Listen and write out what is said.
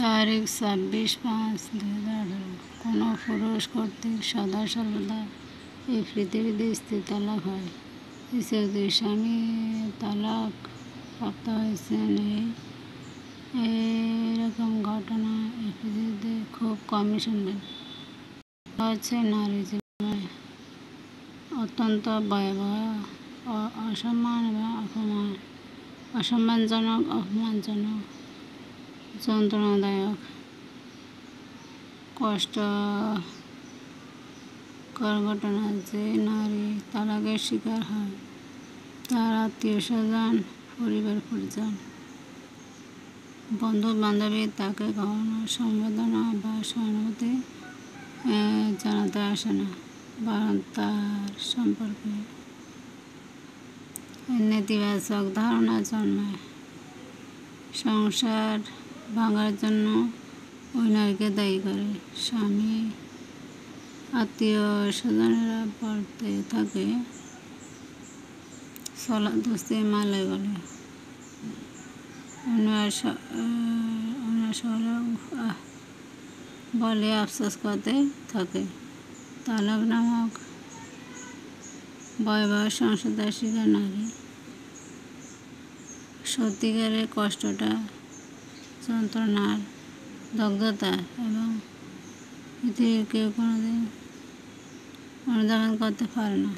তারিখ 26/5/2018। কোনো পুরুষ কর্তৃক সদা সর্বদা এই পৃথিবীতে স্ত্রী তালাক হয়। স্ত্রীর স্বামী তালাক প্রাপ্ত হয়েছেন এরকম ঘটনা এই পৃথিবীতে খুব কমই শুনবেন। হচ্ছে নারী জীবনে অত্যন্ত ভয়াবহ, অসম্মান এবং অসম্মানজনক, অপমানজনক, যন্ত্রণাদায়ক, কষ্টকর ঘটনা। যে নারী তালাকের শিকার হয় তার আত্মীয়স্বজন, পরিবার পরিজন, বন্ধু বান্ধবী তাকে কখনো সমবেদনা বা সহানুভূতি জানাতে আসে না, বরং তার সম্পর্কে নেতিবাচক ধারণা জন্মায়। সংসার ভাঙার জন্য ওই নারীকে দায়ী করে। স্বামী, আত্মীয় স্বজনেরা বলতে থাকে চলা দোস্তি মালে বলে, বলে আফসোস করতে থাকে। তালাক নামক ভয়াবহ সংসারের শিকার নারী সত্যিকারের কষ্টটা, যন্ত্রণার দগ্ধতা এবং পৃথিবীর কেউ কোনোদিন অনুধাবন করতে পারে না।